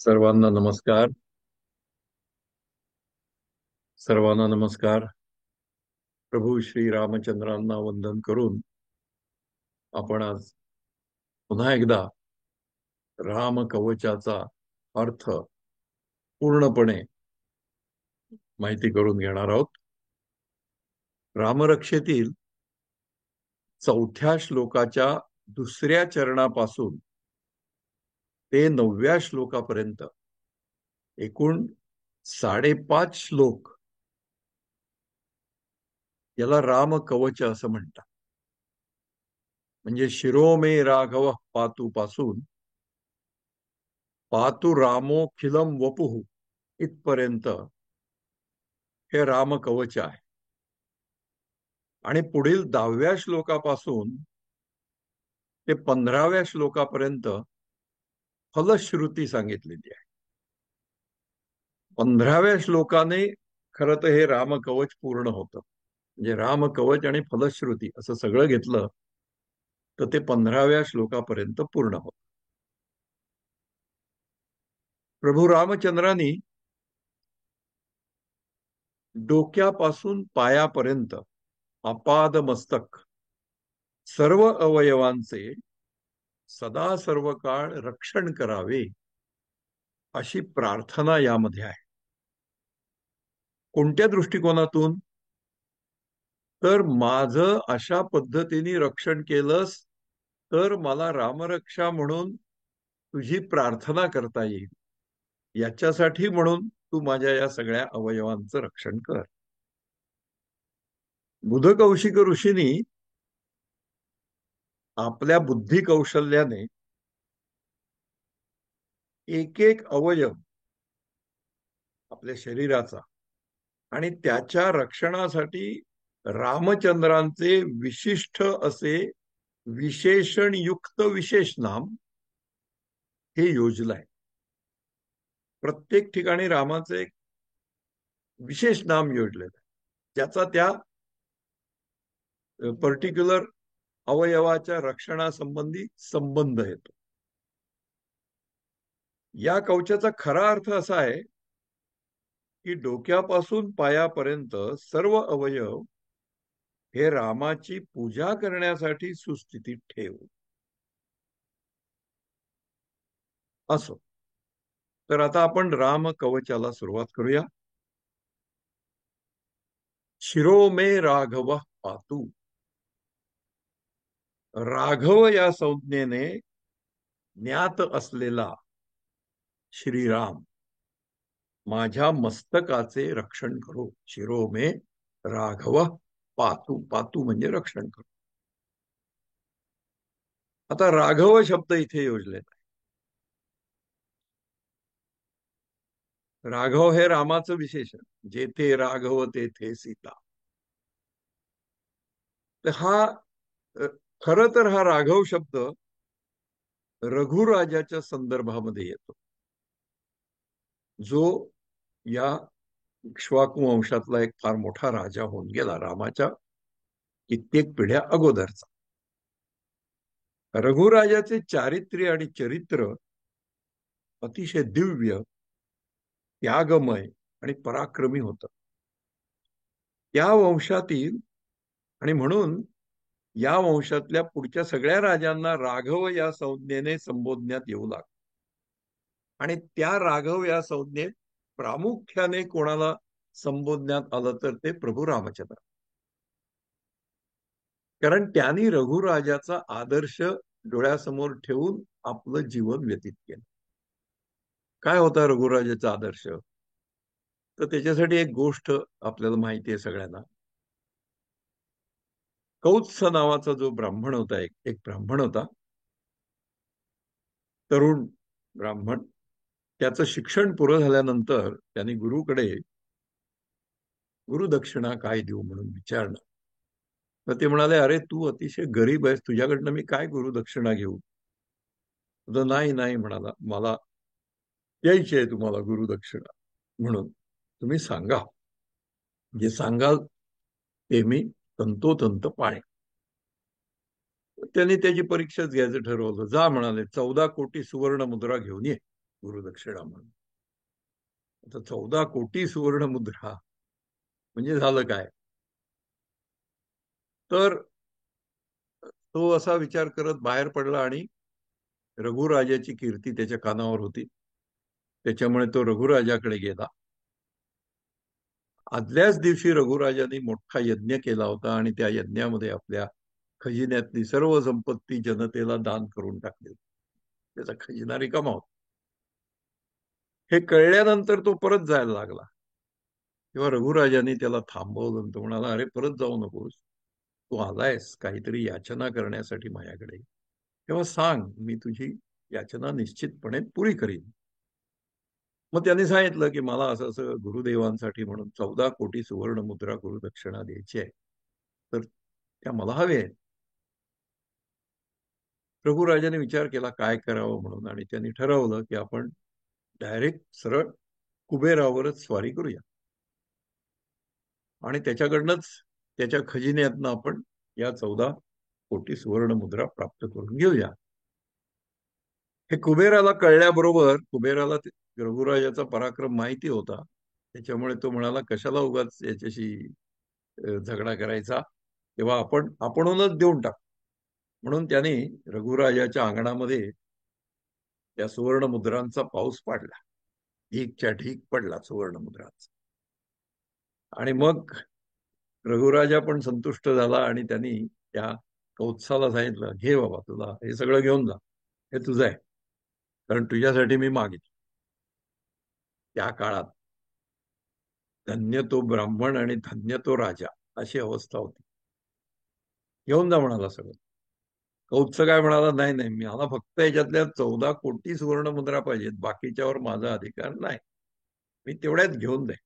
सर्वांना नमस्कार. सर्वांना नमस्कार. प्रभू श्री रामचंद्रांना वंदन करून आपण आज पुन्हा एकदा राम कवचाचा अर्थ पूर्णपणे माहिती करून घेणार आहोत. रामरक्षेतील चौथ्या श्लोकाच्या दुसऱ्या चरणापासून ते 9व्या श्लोकापर्यंत एकूण 5.5 श्लोक याला राम कवच असं म्हणतात. म्हणजे शिरोमे राघव पातू पासून पातु रामोखिलम वपुः इथपर्यंत हे राम कवच आहे. आणि पुढील 10व्या श्लोकापासून ते 15व्या श्लोकापर्यंत फलश्रुती सांगितलेली आहे. 15व्या श्लोकाने खरं तर हे राम कवच पूर्ण होतं. म्हणजे राम कवच आणि फलश्रुती असं सगळं घेतलं तर ते 15व्या श्लोकापर्यंत पूर्ण होतं. प्रभू रामचंद्रांनी डोक्यापासून पायापर्यंत अपाद मस्तक सर्व अवयवांचे सदा सर्व काळ रक्षण करावे अशी प्रार्थना यामध्ये आहे. कोणत्या दृष्टिकोनातून? तर माझं अशा पद्धतीने रक्षण केलंस तर मला रामरक्षा म्हणून तुझी प्रार्थना करता येईल. याच्यासाठी म्हणून तू माझ्या या सगळ्या अवयवांचं रक्षण कर. बुध कौशिक ऋषींनी आपल्या बुद्धी कौशल्याने एक एक अवयव आपल्या शरीराचा आणि त्याच्या रक्षणासाठी रामचंद्रांचे विशिष्ट असे विशेषणयुक्त विशेष नाम हे योजलं आहे. प्रत्येक ठिकाणी रामाचं एक विशेष नाम योजलेलं आहे ज्याचा त्या पर्टिक्युलर अवयवाच्या रक्षणासंबंधी संबंध येतो. या कवचाचा खरा अर्थ असा आहे की डोक्यापासून पायापर्यंत सर्व अवयव हे रामाची पूजा करण्यासाठी सुस्थितीत ठेव. असो, तर आता आपण राम कवचाला सुरुवात करूया. शिरो मे राघव पातू. राघव या संज्ञेने ज्ञात असलेला श्रीराम माझ्या मस्तकाचे रक्षण करो. शिरो मे राघव पातू. पातू म्हणजे रक्षण करो. आता राघव शब्द इथे योजलेला आहे. राघव हे रामाचं विशेषण. जेथे राघव तेथे सीता. तर खर तर हा राघव शब्द रघुराजाच्या संदर्भामध्ये येतो, जो या इक्ष्वाकू वंशातला एक फार मोठा राजा होऊन गेला रामाच्या कित्येक पिढ्या अगोदरचा. रघुराजाचे चारित्र्य आणि चरित्र अतिशय दिव्य, त्यागमय आणि पराक्रमी होतं. त्या वंशातील आणि म्हणून या वंशातल्या पुढच्या सगळ्या राजांना राघव या संज्ञेने संबोधण्यात येऊ लागलं. आणि त्या राघव या संज्ञेत प्रामुख्याने कोणाला संबोधण्यात आलं तर ते प्रभू रामचंद्र. कारण त्यांनी रघुराजाचा आदर्श डोळ्यासमोर ठेवून आपलं जीवन व्यतीत केलं. काय होता रघुराजाचा आदर्श? तर त्याच्यासाठी एक गोष्ट आपल्याला माहिती आहे सगळ्यांना. कौत्स नावाचा जो ब्राह्मण होता, एक ब्राह्मण होता, तरुण ब्राह्मण. त्याचं शिक्षण पुरं झाल्यानंतर त्यांनी गुरुकडे गुरुदक्षिणा काय देऊ म्हणून विचारलं. तर ते म्हणाले, अरे तू अतिशय गरीब आहेस, तुझ्याकडनं मी काय गुरुदक्षिणा घेऊ? तर नाही नाही म्हणाला, मला द्यायची आहे तुम्हाला गुरुदक्षिणा, म्हणून तुम्ही सांगा, जे सांगाल ते मी तंतोतंत पाळेन. त्यांनी त्याची परीक्षाच घ्यायचं ठरवलं. जा म्हणाले, 14 कोटी सुवर्ण मुद्रा घेऊन ये. गुरुदक्षिणा म्हणून. आता 14 कोटी सुवर्ण मुद्रा म्हणजे झालं काय? तर तो असा विचार करत बाहेर पडला आणि रघुराजाची कीर्ती त्याच्या कानावर होती. त्याच्यामुळे तो रघुराजाकडे गेला. आदल्याच दिवशी रघुराजांनी मोठा यज्ञ केला होता आणि त्या यज्ञामध्ये आपल्या खजिन्यातली सर्व संपत्ती जनतेला दान करून टाकली. त्याचा खजिना रिकामा होता. हे कळल्यानंतर तो परत जायला लागला. तेव्हा रघुराजांनी त्याला थांबवलं. तो म्हणाला, अरे परत जाऊ नकोस. तू आलायस काहीतरी याचना करण्यासाठी माझ्याकडे, तेव्हा सांग, मी तुझी याचना निश्चितपणे पुरी करीन. मग त्यांनी सांगितलं की मला असं असं गुरुदेवांसाठी म्हणून 14 कोटी सुवर्ण मुद्रा गुरुदक्षिणा द्यायची आहे, तर त्या मला हवे आहेत. रघुराजाने विचार केला काय करावं म्हणून, आणि त्यांनी ठरवलं की आपण डायरेक्ट सरळ कुबेरावरच स्वारी करूया आणि त्याच्याकडनंच त्याच्या खजिन्यातनं आपण या 14 कोटी सुवर्ण मुद्रा प्राप्त करून घेऊया. हे कुबेराला कळल्याबरोबर, कुबेराला रघुराजाचा पराक्रम माहिती होता. त्याच्यामुळे तो म्हणाला, कशाला उगाच याच्याशी झगडा करायचा, तेव्हा आपणच देऊन टाक. म्हणून त्याने रघुराजाच्या अंगणामध्ये त्या सुवर्ण मुद्रांचा पाऊस पाडला. ढीकच्या ढीक पडला सुवर्ण मुद्रांचा. आणि मग रघुराजा पण संतुष्ट झाला आणि त्यांनी त्या कौत्साला सांगितलं, घे बाबा, तुला हे सगळं घेऊन जा, हे तुझं आहे, कारण तुझ्यासाठी मी मागितलं. त्या काळात धन्य तो ब्राह्मण आणि धन्य तो राजा, अशी अवस्था होती. घेऊन जा म्हणाला सगळं. कौत्स काय म्हणाला, नाही नाही, मला फक्त याच्यातल्या 14 कोटी सुवर्ण मुद्रा पाहिजेत, बाकीच्यावर माझा अधिकार नाही, मी तेवढ्याच घेऊन जाईन.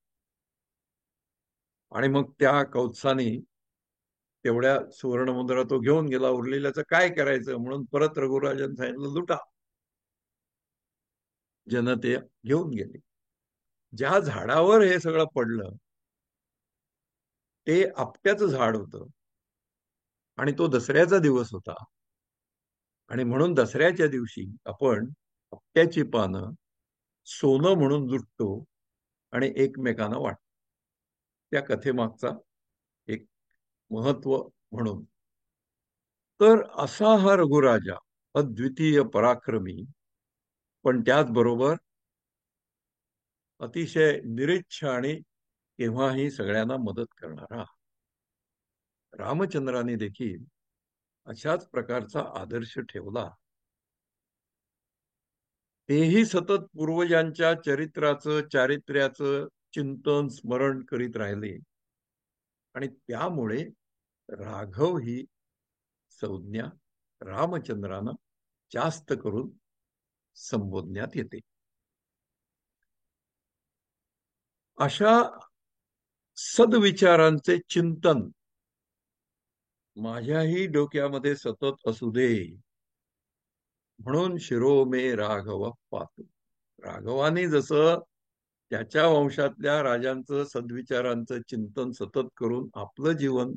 आणि मग त्या कौत्साने तेवढ्या सुवर्ण मुद्रा तो घेऊन गेला. उरलेल्याचं काय करायचं म्हणून परत रघुराजांनी सांगितलं, लुटा. जनते घेऊन गेली. ज्या झाडावर हे सगळं पडलं ते आपट्याचं झाड होतं आणि तो दसऱ्याचा दिवस होता. आणि म्हणून दसऱ्याच्या दिवशी आपण आपट्याची पानं सोनं म्हणून लुटतो आणि एकमेकांना वाटतो. त्या कथेमागचा एक महत्व म्हणून. तर असा हा रघुराजा, अद्वितीय पराक्रमी, पण त्याचबरोबर अतिशय निरीच्छ आणि केव्हाही सगळ्यांना मदत करणारा. रामचंद्राने देखील अशाच प्रकारचा आदर्श ठेवला. तेही सतत पूर्वजांच्या चरित्राचं, चारित्र्याचं चिंतन स्मरण करीत राहिले आणि त्यामुळे राघव ही संज्ञा रामचंद्रानं जास्त करून संबोधण्यात येते. अशा सद्विचारांचे चिंतन माझ्याही डोक्यामध्ये सतत असू दे, म्हणून शिरो मे राघव पातु. राघवानी जसं त्याच्या वंशातल्या राजांचं सद्विचारांचं चिंतन सतत करून आपलं जीवन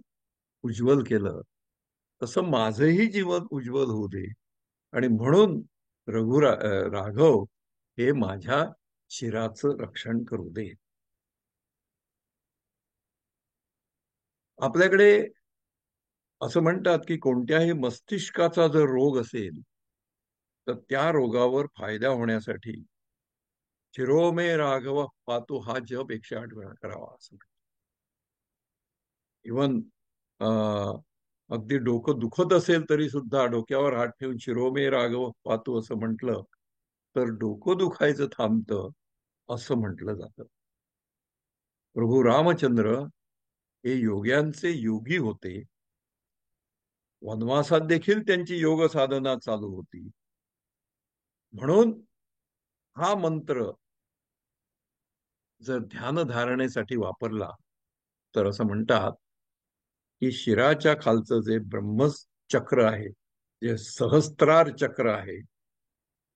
उज्ज्वल केलं, तसं माझंही जीवन उज्ज्वल होऊ दे. आणि म्हणून राघव हे माझ्या शिराचं रक्षण करू दे. आपल्याकडे असं म्हणतात की कोणत्याही मस्तिष्काचा जर रोग असेल तर त्या रोगावर फायदा होण्यासाठी चिरोमे राघव पातू हा जप 108 वेळा करावा असं. इवन अगदी डोकं दुखत असेल तरी सुद्धा डोक्यावर हात ठेवून शिरोमे राघव पातू असं म्हटलं तर डोकं दुखायचं थांबतं, असं म्हटलं जातं. प्रभू रामचंद्र हे योग्यांचे योगी होते. वनवासात देखील त्यांची योग साधना चालू होती. म्हणून हा मंत्र जर ध्यानधारणेसाठी वापरला तर असं म्हणतात की शिराच्या खालचं जे ब्रह्मचक्र आहे, जे सहस्त्रार चक्र आहे,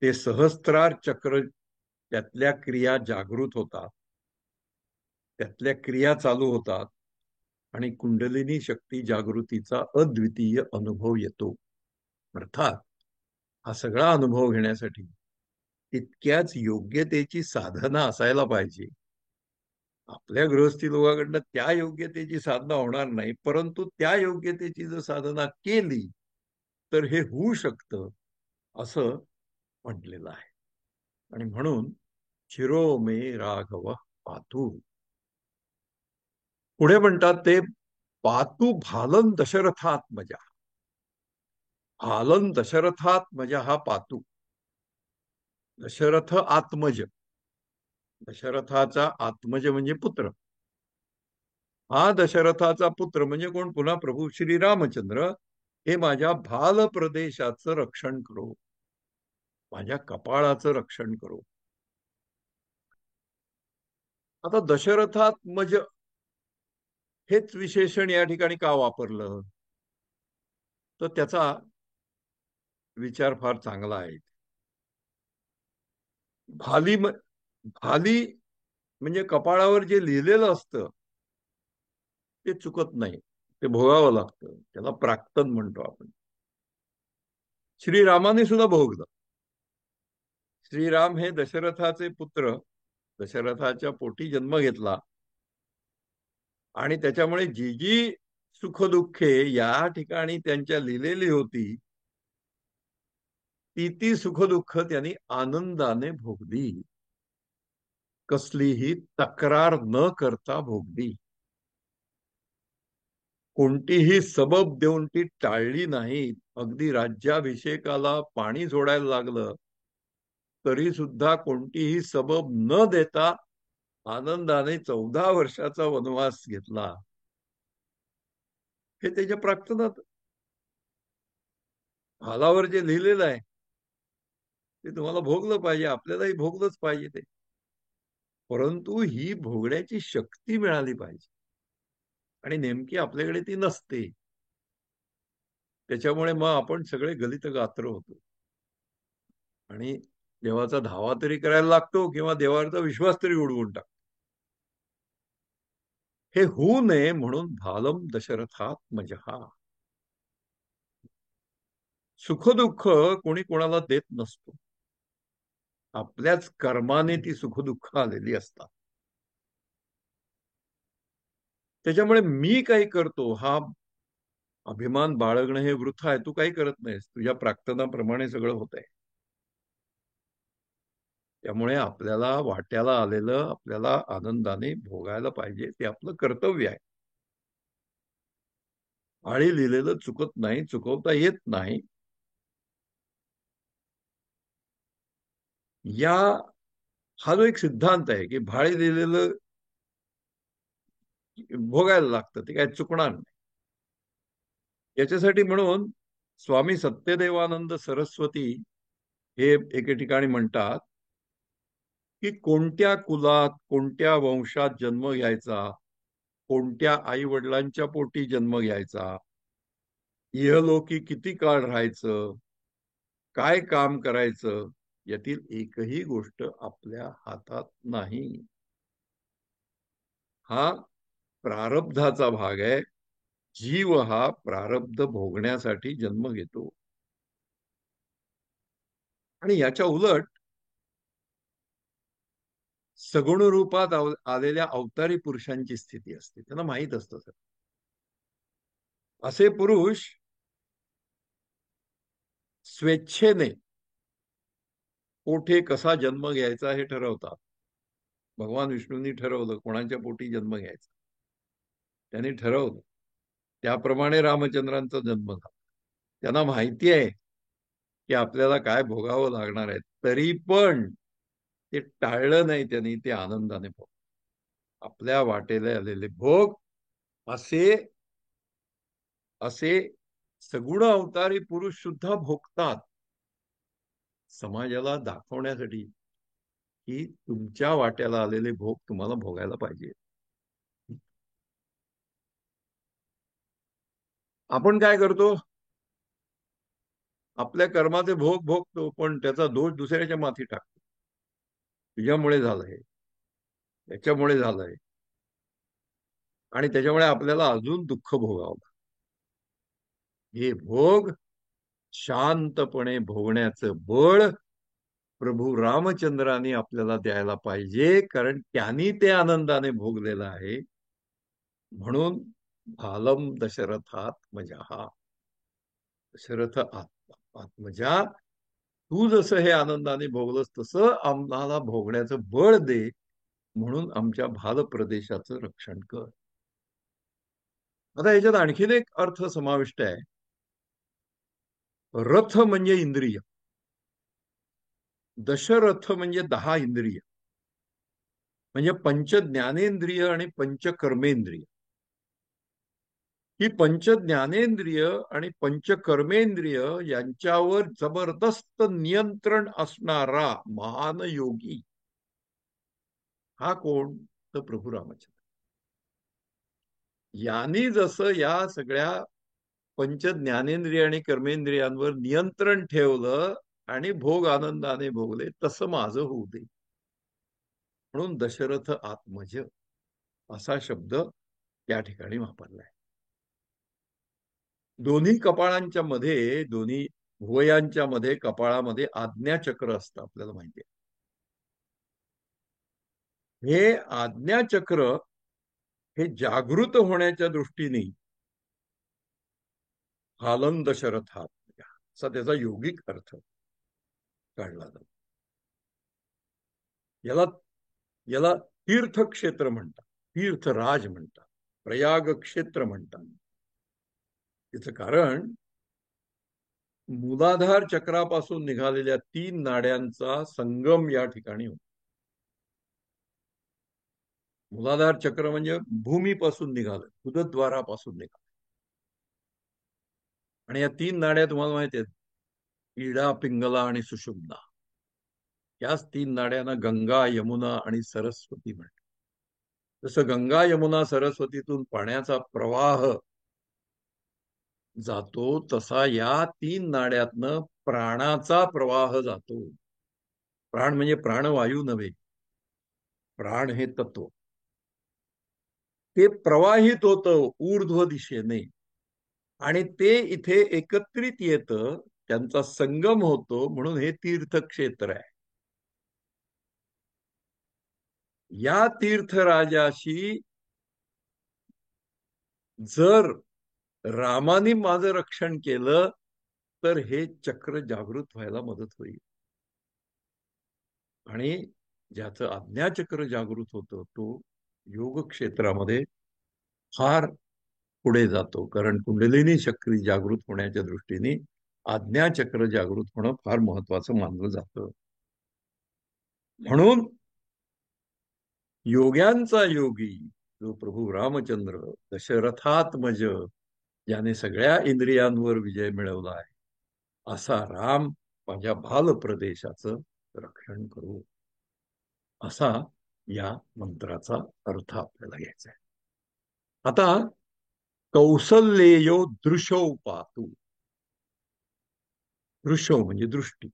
ते सहस्त्रार चक्र, त्यातल्या क्रिया जागृत होतात, त्यातल्या क्रिया चालू होतात आणि कुंडलिनी शक्ती जागृतीचा अद्वितीय अनुभव येतो. अर्थात हा सगळा अनुभव घेण्यासाठी तितक्याच योग्यतेची साधना असायला पाहिजे. आपल्या गृहस्थी लोकांकडनं त्या योग्यतेची साधना होणार नाही, परंतु त्या योग्यतेची जर साधना केली तर हे होऊ शकतं असं म्हटलेलं आहे. आणि म्हणून शिरो मे राघव पातू. पुढे म्हणतात ते पातू भालन दशरथात्मजा. भालन दशरथात्मजा हा पातू. दशरथ आत्मज. दशरथाचा आत्मज म्हणजे पुत्र. हा दशरथाचा पुत्र म्हणजे कोण? पुन्हा प्रभू श्री रामचंद्र हे माझ्या भाल प्रदेशाचं रक्षण करो, माझ्या कपाळाचं रक्षण करो. आता दशरथात्मज हेच विशेषण या ठिकाणी का वापरलं? तर त्याचा विचार फार चांगला आहे. भाली भाली म्हणजे कपाळावर जे लिहिलेलं असतं ते चुकत नाही, ते भोगावं लागतं. त्याला प्राक्तन म्हणतो आपण. श्रीरामाने सुद्धा भोगलं. श्रीराम हे दशरथाचे पुत्र, दशरथाच्या पोटी जन्म घेतला आणि त्याच्यामुळे जी जी सुखदुःखे या ठिकाणी त्यांच्या लिहिलेली होती ती ती सुखदुःख त्यांनी आनंदाने भोगली, कसलीही तक्रार न करता भोगली. कोणतीही सबब देऊन ती टाळली नाही. अगदी राज्याभिषेकाला पाणी सोडायला लागलं तरी सुद्धा कोणतीही सबब न देता आनंदाने 14 वर्षाचा वनवास घेतला. हे त्याच्या प्रार्थनात हालावर जे लिहिलेलं आहे ते तुम्हाला भोगलं पाहिजे, आपल्यालाही भोगलंच पाहिजे ते. परंतु ही भोगण्याची शक्ती मिळाली पाहिजे आणि नेमकी आपल्याकडे ती नसते. त्याच्यामुळे मग आपण सगळे गलित गात्र होतो आणि देवाचा धावा तरी करायला लागतो किंवा देवाचा विश्वास तरी उडवून टाकतो. हे होऊ नये म्हणून भालम दशरथात मजहा. सुखदुःख कोणी कोणाला देत नसतो. आपल्याच कर्माने ती सुखदुःख आलेली असतात. त्याच्यामुळे मी काही करतो हा अभिमान बाळगणं हे वृथा आहे. तू काही करत नाहीस, तुझ्या प्रार्थनाप्रमाणे सगळं होत आहे. त्यामुळे आपल्याला वाट्याला आलेलं आपल्याला आनंदाने भोगायला पाहिजे, ते आपलं कर्तव्य आहे. आळी लिहिलेलं चुकत नाही, चुकवता येत नाही. या हा जो एक सिद्धांत आहे की भाळी लिहिलेलं भोगायला लागतं, ते काय चुकणार नाही. याच्यासाठी म्हणून स्वामी सत्यदेवानंद सरस्वती हे एके ठिकाणी म्हणतात की कोणत्या कुलात कोणत्या वंशात जन्म घ्यायचा, कोणत्या आई वडिलांच्या पोटी जन्म घ्यायचा, इहलोकी किती काळ राहायचं, काय काम करायचं, यातील एकही गोष्ट आपल्या हातात नाही. हा प्रारब्धाचा भाग आहे. जीव हा प्रारब्ध भोगण्यासाठी जन्म घेतो. आणि याच्या उलट सगुण रूपात आलेल्या अवतारी पुरुषांची स्थिती असते. त्यांना माहित असतं सर. असे पुरुष स्वेच्छेने कोठे कसा जन्म घ्यायचा हे ठरवतात. भगवान विष्णूंनी ठरवलं कोणाच्या पोटी जन्म घ्यायचा, त्यांनी ठरवलं. त्याप्रमाणे रामचंद्रांचा जन्म झाला. त्यांना माहिती आहे की आपल्याला काय भोगावं लागणार आहे, तरी पण ते टाळलं नाही त्यांनी, ते आनंदाने भोग. आपल्या वाटेला आलेले भोग असे असे सगुण अवतारी पुरुष सुद्धा भोगतात, समाजाला दाखवण्यासाठी की तुमच्या वाट्याला आलेले भोग तुम्हाला भोगायला पाहिजे. आपण काय करतो? आपल्या कर्माचे भोग भोगतो, पण त्याचा दोष दुसऱ्याच्या माथी टाकतो. तुझ्यामुळे झालंय, त्याच्यामुळे झालंय, आणि त्याच्यामुळे आपल्याला अजून दुःख भोगावं. हे भोग शांतपणे भोगण्याचं बळ प्रभू रामचंद्राने आपल्याला द्यायला पाहिजे, कारण त्यांनी ते आनंदाने भोगलेलं आहे. म्हणून भालम दशरथात्मजा, दशरथ आत्मजा, तू जसं हे आनंदाने भोगलंस तसं आम्हाला भोगण्याचं बळ दे, म्हणून आमच्या भाल प्रदेशाचं रक्षण कर. आता याच्यात आणखीन एक अर्थ समाविष्ट आहे. रथ म्हणजे इंद्रिय, दशरथ म्हणजे 10 इंद्रिय, म्हणजे पंच ज्ञानेंद्रिय आणि पंच कर्मेंद्रिय. ही पंच ज्ञानेंद्रिय आणि पंच कर्मेंद्रिय यांच्यावर जबरदस्त नियंत्रण असणारा महान योगी हा कोण? तर प्रभू रामचंद्र. यांनी जसं या सगळ्या पंच ज्ञानेंद्रिय आणि कर्मेंद्रियांवर नियंत्रण ठेवलं आणि भोग आनंदाने भोगले, तसं माझं होऊ दे. म्हणून दशरथ आत्मज असा शब्द या ठिकाणी वापरलाय. दोन्ही कपाळांच्या मध्ये, दोन्ही भुवयांच्या मध्ये, कपाळामध्ये आज्ञाचक्र असतं, आपल्याला माहिती आहे. हे आज्ञाचक्र हे जागृत होण्याच्या दृष्टीने हालन दशरथात असा त्याचा योगिक अर्थ काढला जातो. याला याला तीर्थक्षेत्र म्हणतात, तीर्थराज म्हणतात, प्रयाग क्षेत्र म्हणतात. त्याचं कारण मूलाधार चक्रापासून निघालेल्या 3 नाड्यांचा संगम या ठिकाणी होतो. मूलाधार चक्र म्हणजे भूमीपासून निघालं, उदद्वारापासून निघालं. आणि या 3 नाड्या तुम्हाला माहिती आहेत, इडा, पिंगला आणि सुषुम्ना. याच 3 नाड्यांना गंगा, यमुना आणि सरस्वती म्हणतात. जसं गंगा, यमुना, सरस्वतीतून पाण्याचा प्रवाह जातो, तसा या 3 नाड्यातनं प्राणाचा प्रवाह जातो. प्राण म्हणजे प्राणवायू नव्हे, प्राण हे तत्व. ते प्रवाहित होतं ऊर्ध्व दिशेने आणि ते इथे एकत्रित येतं, त्यांचा संगम होतो, म्हणून हे तीर्थक्षेत्र आहे. या तीर्थराजाशी जर रामाने माझं रक्षण केलं तर हे चक्र जागृत व्हायला मदत होईल. आणि ज्याचं आज्ञाचक्र जागृत होतं तो योग क्षेत्रामध्ये फार पुढे जातो, कारण कुंडलिनी शक्ती जागृत होण्याच्या दृष्टीने आज्ञाचक्र जागृत होणं फार महत्वाचं मानलं जातं. म्हणून योग्यांचा योगी जो प्रभू रामचंद्र दशरथात्मज, ज्याने सगळ्या इंद्रियांवर विजय मिळवला आहे, असा राम माझ्या भाल प्रदेशाचं रक्षण करू, असा या मंत्राचा अर्थ आपल्याला घ्यायचा आहे. आता कौसल्येयो दृशो पातु. दृशो म्हणजे दृष्टी,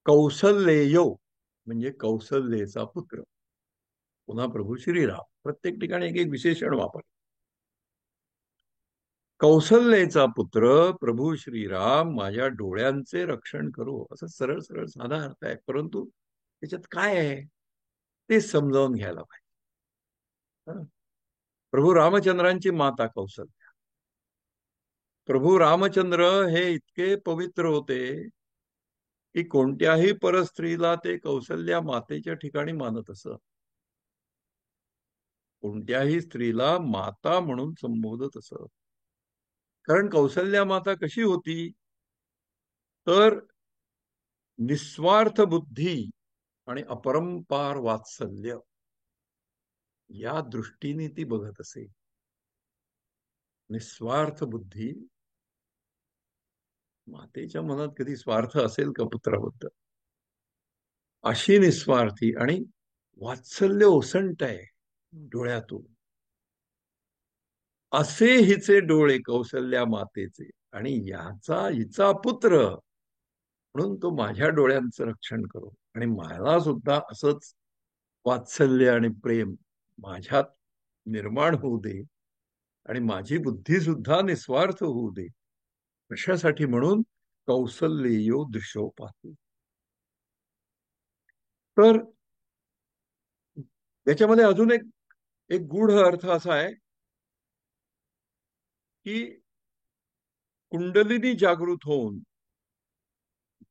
कौसल्येयो म्हणजे कौसल्येचा पुत्र. पुन्हा प्रभू श्रीराम, प्रत्येक ठिकाणी एक एक विशेषण वापर. कौसल्येचा पुत्र प्रभू श्रीराम माझ्या डोळ्यांचे रक्षण करू, असं सरळ सरळ साधा अर्थ आहे, परंतु त्याच्यात काय आहे ते समजावून घ्यायला पाहिजे. प्रभू रामचंद्रांची माता कौसल्या. प्रभू रामचंद्र हे इतके पवित्र होते की कोणत्याही परस्त्रीला ते कौसल्या मातेच्या ठिकाणी मानत असत. कोणत्याही स्त्रीला माता म्हणून संबोधत असत. कारण कौसल्या माता कशी होती, तर निस्वार्थ बुद्धी आणि अपरंपार वात्सल्य या दृष्टीने ती बघत असे. निस्वार्थ बुद्धी, मातेच्या मनात कधी स्वार्थ असेल का पुत्राबद्दल? अशी निस्वार्थी, आणि वात्सल्य ओसंट आहे डोळ्यातून. असे हिचे डोळे कौसल्या मातेचे, आणि हिचा पुत्र म्हणून तो माझ्या डोळ्यांचं रक्षण करो, आणि मला सुद्धा असंच वात्सल्य आणि प्रेम माझ्यात निर्माण होऊ दे, आणि माझी बुद्धी सुद्धा निस्वार्थ होऊ दे. कशासाठी? म्हणून कौसल्येयो दृशोपाती. तर याच्यामध्ये अजून एक एक गूढ अर्थ असा आहे की कुंडलिनी जागृत होऊन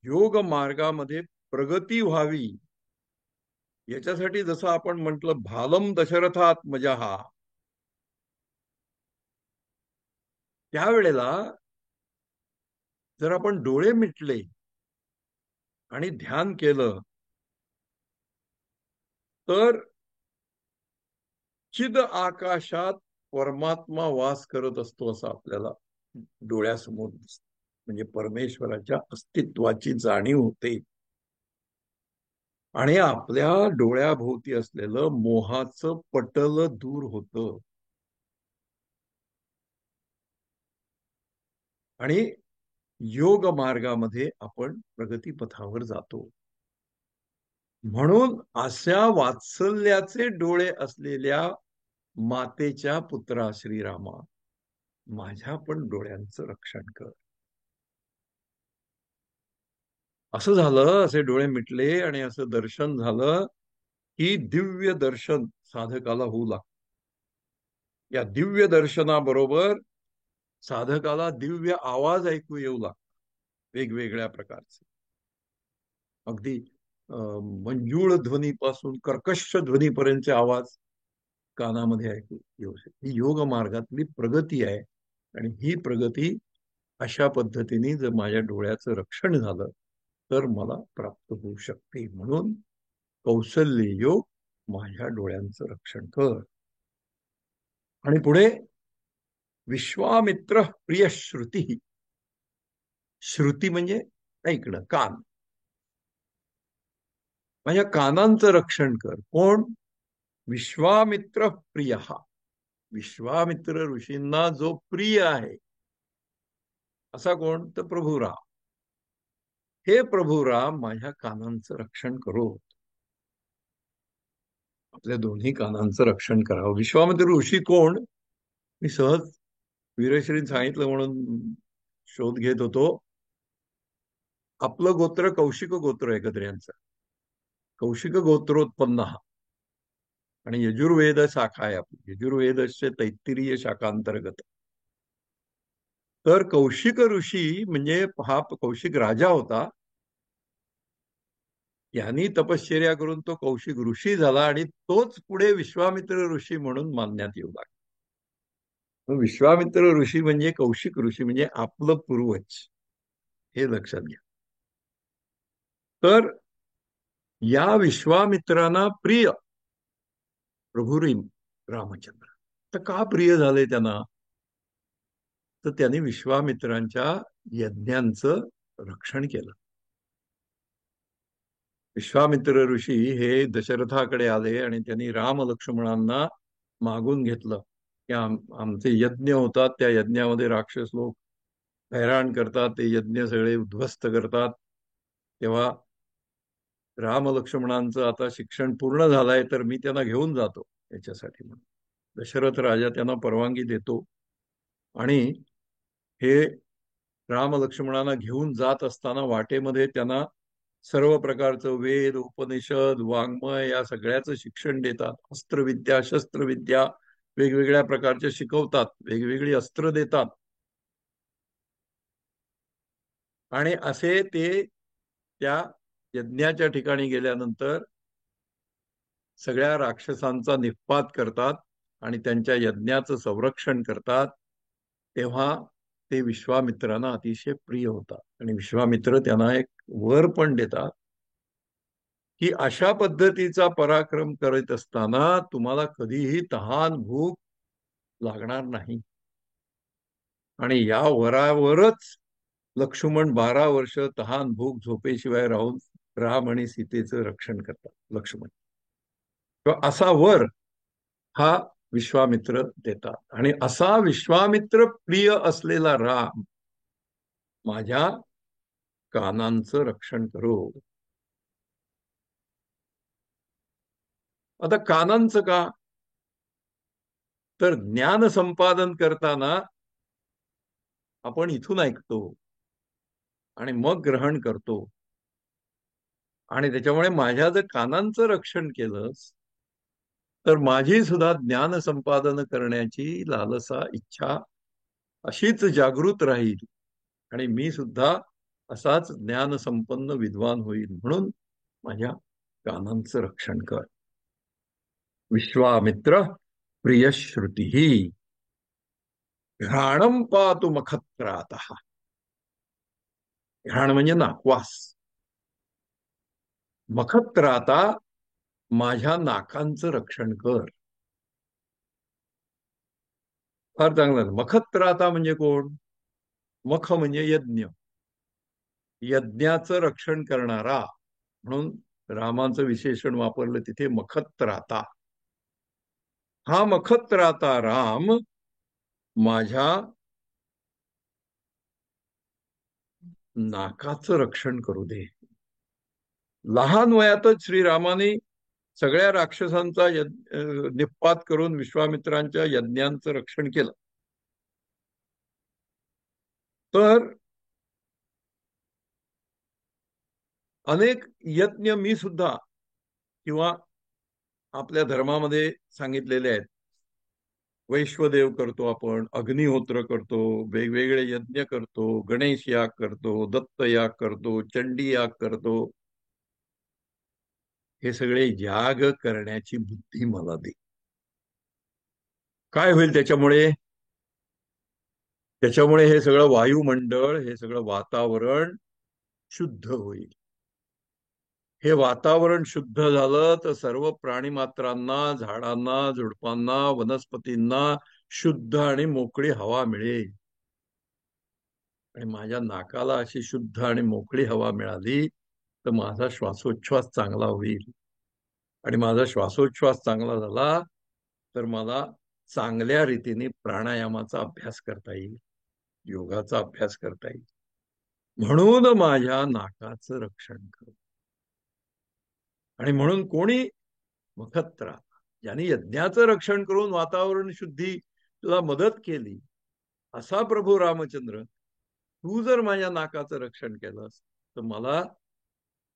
योग मार्गामध्ये प्रगती व्हावी याच्यासाठी जसं आपण म्हटलं भालम दशरथात मजाहा, त्यावेळेला जर आपण डोळे मिटले आणि ध्यान केलं तर चिद आकाशात परमात्मा वास करत असतो असं आपल्याला डोळ्यासमोर दिसतं. म्हणजे परमेश्वराच्या अस्तित्वाची जाणीव होते आणि आपल्या डोळ्याभोवती असलेलं मोहाचं पटल दूर होतं आणि योग मार्गामध्ये आपण प्रगतीपथावर जातो. म्हणून अशा वात्सल्याचे डोळे असलेल्या मातेच्या पुत्रा श्रीरामा, माझ्या पण डोळ्यांचं रक्षण कर. असं झालं, असे डोळे मिटले आणि असं दर्शन झालं की दिव्य दर्शन साधकाला होऊ लागतं. या दिव्य दर्शनाबरोबर साधकाला दिव्य आवाज ऐकू येऊ लागतात वेगवेगळ्या प्रकारचे. अगदी मंजूळ ध्वनीपासून कर्कश ध्वनीपर्यंतचे आवाज कानामध्ये ऐकू येऊ शकते. ही योग मार्गातली प्रगती आहे आणि ही प्रगती अशा पद्धतीने जर माझ्या डोळ्याचं रक्षण झालं तर मला प्राप्त होऊ शकते. म्हणून कौशल्य योग, माझ्या डोळ्यांचं रक्षण कर. आणि पुढे विश्वामित्र प्रिय श्रुती. श्रुती म्हणजे ऐकणं, कान. माझ्या कानांचं रक्षण कर. कोण? विश्वामित्र प्रिय. विश्वामित्र ऋषींना जो प्रिय आहे असा कोण? तर प्रभू राम. हे प्रभू राम, माझ्या कानांचं रक्षण करो. आपल्या दोन्ही कानांचं रक्षण करावं. विश्वामित्र ऋषी कोण? मी सहज वीरश्रीने सांगितलं म्हणून शोध घेत होतो. आपलं गोत्र कौशिक गोत्र आहे गद्र्यांचं. कौशिक गोत्रोत्पन्न हा आणि यजुर्वेद शाखा आहे आपली. यजुर्वेदचे तैत्तिरीय शाखा अंतर्गत. तर कौशिक ऋषी म्हणजे हा कौशिक राजा होता. यांनी तपश्चर्या करून तो कौशिक ऋषी झाला आणि तोच पुढे विश्वामित्र ऋषी म्हणून मानण्यात येऊ लागला. विश्वामित्र ऋषी म्हणजे कौशिक ऋषी म्हणजे आपलं पूर्वज, हे लक्षात घ्या. तर या विश्वामित्रांना प्रिय प्रभू रामचंद्र. तर का प्रिय झाले त्यांना? तर त्यांनी विश्वामित्रांच्या यज्ञांचं रक्षण केलं. विश्वामित्र ऋषी हे दशरथाकडे आले आणि त्यांनी राम लक्ष्मणांना मागून घेतलं की आमचे यज्ञ होतात, त्या यज्ञामध्ये राक्षस लोक हैराण करतात, ते यज्ञ सगळे उद्ध्वस्त करतात. तेव्हा राम लक्ष्मणांचं आता शिक्षण पूर्ण झालंय तर मी त्यांना घेऊन जातो याच्यासाठी. म्हणून दशरथ राजा त्यांना परवानगी देतो आणि हे राम लक्ष्मणांना घेऊन जात असताना वाटेमध्ये त्यांना सर्व प्रकारचं वेद, उपनिषद, वाङ्मय या सगळ्याचं शिक्षण देतात. अस्त्रविद्या, शस्त्रविद्या वेगवेगळ्या प्रकारचे शिकवतात, वेगवेगळी अस्त्र देतात. आणि असे ते त्या यज्ञाच्या ठिकाणी गेल्यानंतर सगळ्या राक्षसांचा निःपात करतात आणि त्यांच्या यज्ञाचं संरक्षण करतात. तेव्हा ते विश्वामित्रांना अतिशय प्रिय होतात आणि विश्वामित्र त्यांना एक वर पण देतात की अशा पद्धतीचा पराक्रम करत असताना तुम्हाला कधीही तहान भूक लागणार नाही. आणि या वरावरच लक्ष्मण 12 वर्ष तहान भूक झोपेशिवाय राहून राम आणि सीतेचं रक्षण करतात. लक्ष्मण असा वर हा विश्वामित्र देतात आणि असा विश्वामित्र प्रिय असलेला राम माझ्या कानांचं रक्षण करो. आता कानांचं का? तर ज्ञान संपादन करताना आपण इथून ऐकतो. आणि मग ग्रहण करतो. आणि त्याच्यामुळे माझ्या जर कानांचं रक्षण केलंस तर माझी सुद्धा ज्ञान संपादन करण्याची लालसा, इच्छा अशीच जागृत राहील आणि मी सुद्धा असाच ज्ञान संपन्न विद्वान होईल. म्हणून माझ्या कानांचं रक्षण कर. विश्वामित्र प्रियश्रुती घ्राणम पातु मखत्रात. घ्राण म्हणजे नाकवास. मखत्राता माझ्या नाकांचं रक्षण कर. फार चांगलं. मखत्राता म्हणजे कोण? मख म्हणजे यज्ञ. यज्ञाचं रक्षण करणारा म्हणून रामाचं विशेषण वापरलं तिथे मखत्राता. हा मखत्राता राम माझ्या नाकाचं रक्षण करू दे. लहान वयातच श्रीरामाने सगळ्या राक्षसांचा निपात करून विश्वामित्रांच्या यज्ञांचं रक्षण केलं. तर अनेक यज्ञ मी सुद्धा किंवा आपल्या धर्मामध्ये सांगितलेले आहेत. वैश्वदेव करतो आपण, अग्निहोत्र करतो, वेगवेगळे यज्ञ करतो, गणेश याग करतो, दत्त याग करतो, चंडी याग करतो. हे सगळे याग करण्याची बुद्धी मला दे. काय होईल त्याच्यामुळे? त्याच्यामुळे हे सगळं वायुमंडळ, हे सगळं वातावरण शुद्ध होईल. हे वातावरण शुद्ध झालं तर सर्व प्राणीमात्रांना, झाडांना, झुडपांना, वनस्पतींना शुद्ध आणि मोकळी हवा मिळेल. आणि माझ्या नाकाला अशी शुद्ध आणि मोकळी हवा मिळाली तर माझा श्वासोच्छ्वास चांगला होईल. आणि माझा श्वासोच्छ्वास चांगला झाला तर मला चांगल्या रीतीने प्राणायामाचा अभ्यास करता येईल, योगाचा अभ्यास करता येईल. म्हणून माझ्या नाकाचं रक्षण कर. आणि म्हणून कोणी मखत्रा, ज्यांनी यज्ञाचं रक्षण करून वातावरण शुद्धी तुला मदत केली, असा प्रभू रामचंद्र, तू जर माझ्या नाकाचं रक्षण केलंस तर मला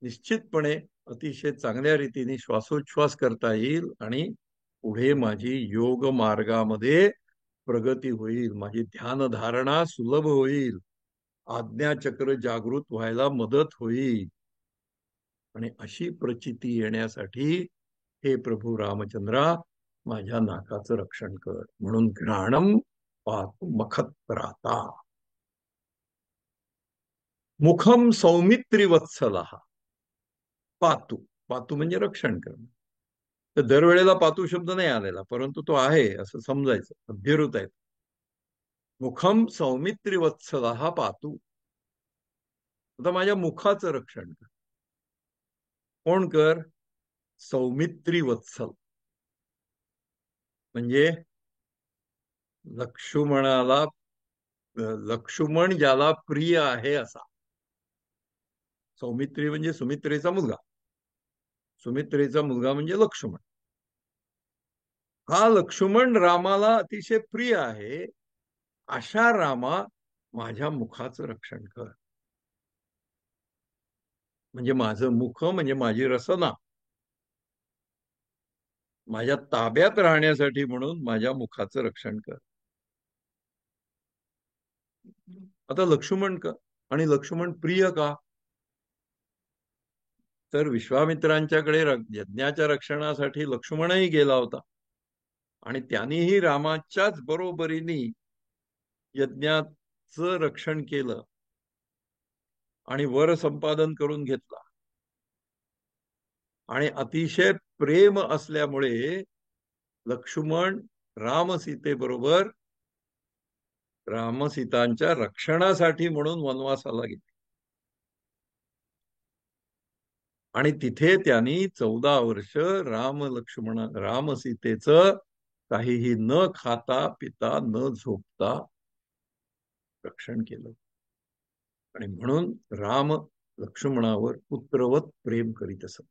निश्चितपणे अतिशय चांगल्या रीतीने श्वासोच्छ्वास करता येईल आणि पुढे माझी योग मार्गामध्ये प्रगती होईल, माझी ध्यानधारणा सुलभ होईल, आज्ञाचक्र जागृत व्हायला मदत होईल. आणि अशी प्रचिती येण्यासाठी हे प्रभू रामचंद्रा माझ्या नाकाचं रक्षण कर. म्हणून घ्राणम पातु मखत्राता. मुखम सौमित्रिवत्सला. पातू, पातू म्हणजे रक्षण करणं. तर दरवेळेला पातू शब्द नाही आलेला, परंतु तो आहे असं समजायचं, अभ्यृत आहे. मुखम सौमित्रिवत्सला पातू. आता माझ्या मुखाचं रक्षण कर. कोण कर? सौमित्री वत्सल म्हणजे लक्ष्मणाला, लक्ष्मण ज्याला प्रिय आहे असा. सौमित्री म्हणजे सुमित्रेचा मुलगा. सुमित्रेचा मुलगा म्हणजे लक्ष्मण. हा लक्ष्मण रामाला अतिशय प्रिय आहे, अशा रामा माझ्या मुखाचं रक्षण कर. म्हणजे माझं मुख म्हणजे माझी रसना माझ्या ताब्यात राहण्यासाठी म्हणून माझ्या मुखाचं रक्षण कर. आता लक्ष्मण का? आणि लक्ष्मण प्रिय का? तर विश्वामित्रांच्याकडे यज्ञाच्या रक्षणासाठी लक्ष्मणही गेला होता आणि त्यांनीही रामाच्याच बरोबरीने यज्ञाचं रक्षण केलं आणि वर संपादन करून घेतला. आणि अतिशय प्रेम असल्यामुळे लक्ष्मण रामसीतेबरोबर रामसीतांच्या रक्षणासाठी म्हणून वनवासाला गेले. आणि तिथे त्यांनी 14 वर्ष रामसीतेचं काहीही न खाता पिता न झोपता रक्षण केलं. आणि म्हणून राम लक्ष्मणावर पुत्रवत प्रेम करीत असत.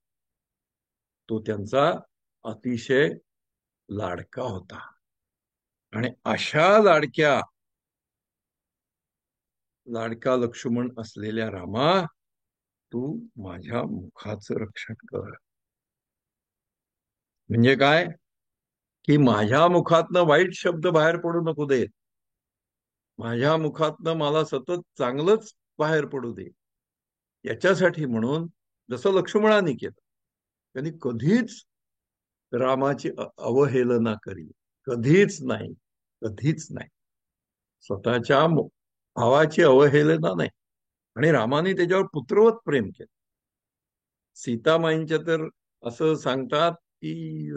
तो त्यांचा अतिशय लाडका होता. आणि अशा लाडक्या लाडका लक्ष्मण असलेल्या रामा, तू माझ्या मुखाचं रक्षण कर. म्हणजे काय? की माझ्या मुखातनं वाईट शब्द बाहेर पडू नको देत. माझ्या मुखातनं मला सतत चांगलंच बाहेर पडू दे. याच्यासाठी म्हणून जसं लक्ष्मणाने केलं, त्यांनी कधीच रामाची अवहेलना करी, कधीच नाही, कधीच नाही. स्वतःच्या भावाची अवहेलना नाही. आणि रामाने त्याच्यावर पुत्रवत प्रेम केलं. सीतामाईंच्या तर असं सांगतात की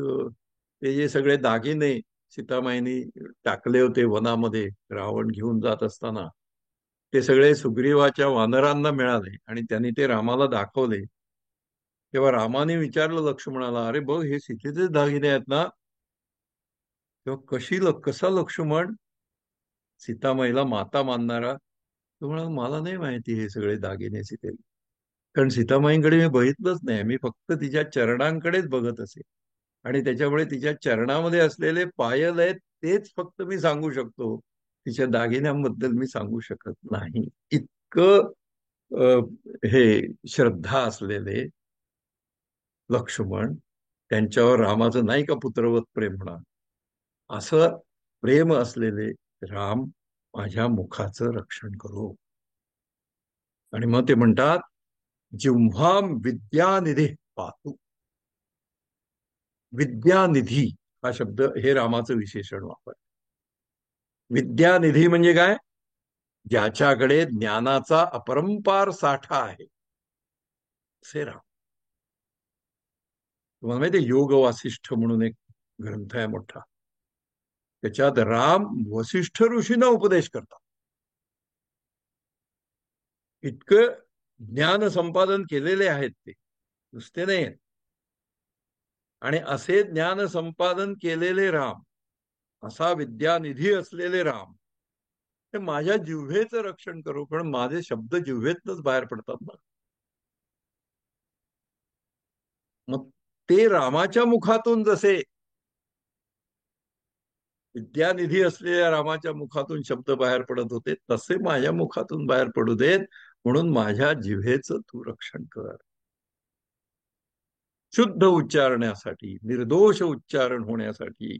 ते जे सगळे दागिने सीतामाईंनी टाकले होते वनामध्ये रावण घेऊन जात असताना, ते सगळे सुग्रीवाच्या वानरांना मिळाले आणि त्यांनी ते रामाला दाखवले. तेव्हा रामाने विचारलं लक्ष्मणाला, अरे बघ हे सीतेचे दागिने आहेत ना? तेव्हा कसा लक्ष्मण सीतामाईला माता मानणारा, तो म्हणाला मला नाही माहिती हे सगळे दागिने सीते, कारण सीतामाईंकडे मी बघितलंच नाही, मी फक्त तिच्या चरणांकडेच बघत असे. आणि त्याच्यामुळे तिच्या चरणामध्ये असलेले पायल आहेत तेच फक्त मी सांगू शकतो, तिच्या दागिन्यांबद्दल मी सांगू शकत नाही. इतकं हे श्रद्धा असलेले लक्ष्मण, त्यांच्यावर रामाचं नाही का पुत्रवत प्रेम म्हणा, असं प्रेम असलेले राम माझ्या मुखाचं रक्षण करो. आणि मग ते म्हणतात, जिव्हाम विद्यानिधी पाहतो. विद्यानिधी हा शब्द हे रामाचं विशेषण वापर. विद्यानिधी म्हणजे काय? ज्याच्याकडे ज्ञानाचा अपरंपार साठा आहे, असे राम. तुम्हाला माहिती योग वासिष्ठ म्हणून एक ग्रंथ आहे मोठा, त्याच्यात राम वसिष्ठ ऋषींना उपदेश करतात. इतकं ज्ञान संपादन केलेले आहेत ते, नुसते नाही. आणि असे ज्ञान संपादन केलेले राम, असा विद्यानिधी असलेले राम, हे माझ्या जिव्हेचं रक्षण करू. पण माझे शब्द जिव्हेतनच बाहेर पडतात ना. मग ते रामाच्या मुखातून जसे विद्यानिधी असलेल्या रामाच्या मुखातून शब्द बाहेर पडत होते, तसे माझ्या मुखातून बाहेर पडू देत. म्हणून माझ्या जिव्हेचं तू रक्षण कर. शुद्ध उच्चारण्यासाठी, निर्दोष उच्चारण होण्यासाठी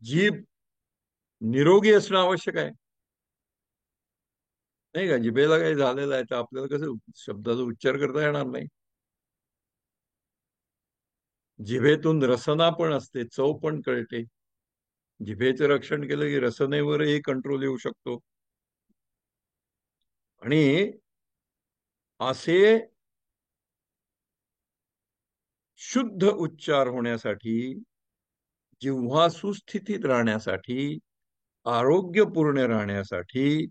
जीभ निरोगी असणं आवश्यक आहे. नाही का? जिभेला काही झालेलं आहे तर आपल्याला कसं शब्दाचा उच्चार करता येणार नाही. जिभेतून रसना पण असते, चव पण कळते. जिभेचं रक्षण केलं की रसनेवरही कंट्रोल येऊ शकतो. आणि असे शुद्ध उच्चार होण्यासाठी, जिव्हा सुस्थितीत राहण्यासाठी, आरोग्यपूर्ण राहण्यासाठी,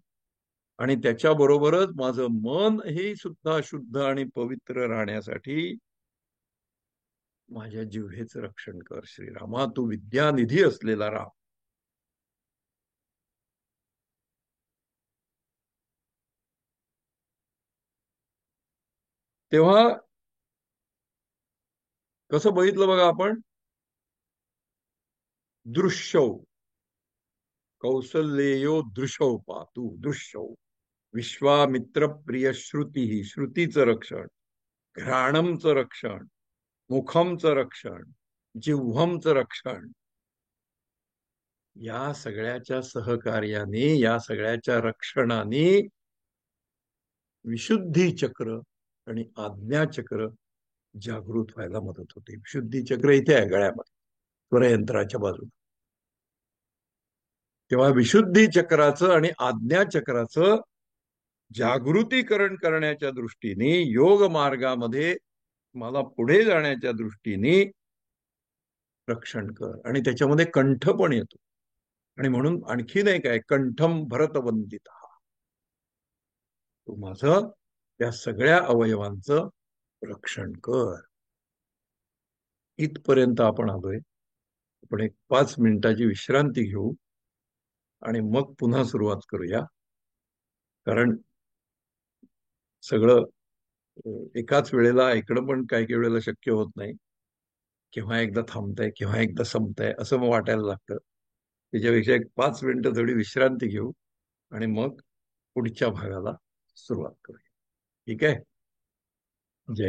आणि त्याच्याबरोबरच माझं मन हे सुद्धा शुद्ध आणि पवित्र राहण्यासाठी माझ्या जिव्हेचं रक्षण कर. श्रीरामा, तू विद्यानिधी असलेला राम. तेव्हा कसं बघितलं बघा आपण, दृश्यौ कौसल्येयो दृशौ पातु दृश्यौ, विश्वामित्र प्रिय श्रुती, श्रुतीचं रक्षण, घ्राणमचं रक्षण, मुखमचं रक्षण, जिव्हमचं रक्षण, या सगळ्याच्या सहकार्याने, या सगळ्याच्या रक्षणाने विशुद्धी चक्र आणि आज्ञा चक्र जागृत व्हायला मदत होते. विशुद्धी चक्र इथे आहे गळ्यामध्ये, स्वरयंत्राच्या बाजूला. तेव्हा विशुद्धी चक्राचं आणि आज्ञा चक्राचं जागृतीकरण करण्याच्या दृष्टीने, योग मार्गामध्ये मला पुढे जाण्याच्या दृष्टीने रक्षण कर. आणि त्याच्यामध्ये कंठ पण येतो. आणि म्हणून आणखी नाही काय, कंठम भरतवंदित, तू माझं त्या सगळ्या अवयवांचं रक्षण कर. इथपर्यंत आपण आलोय. आपण एक 5 मिनिटाची विश्रांती घेऊ आणि मग पुन्हा सुरुवात करूया. कारण सगळं एकाच वेळेला ऐकणं पण काही काही वेळेला शक्य होत नाही. केव्हा एकदा थांबतंय, केव्हा एकदा संपतंय असं मग वाटायला लागतं. त्याच्यापेक्षा एक 5 मिनिटं थोडी विश्रांती घेऊ आणि मग पुढच्या भागाला सुरुवात करूया. ठीक आहे. जय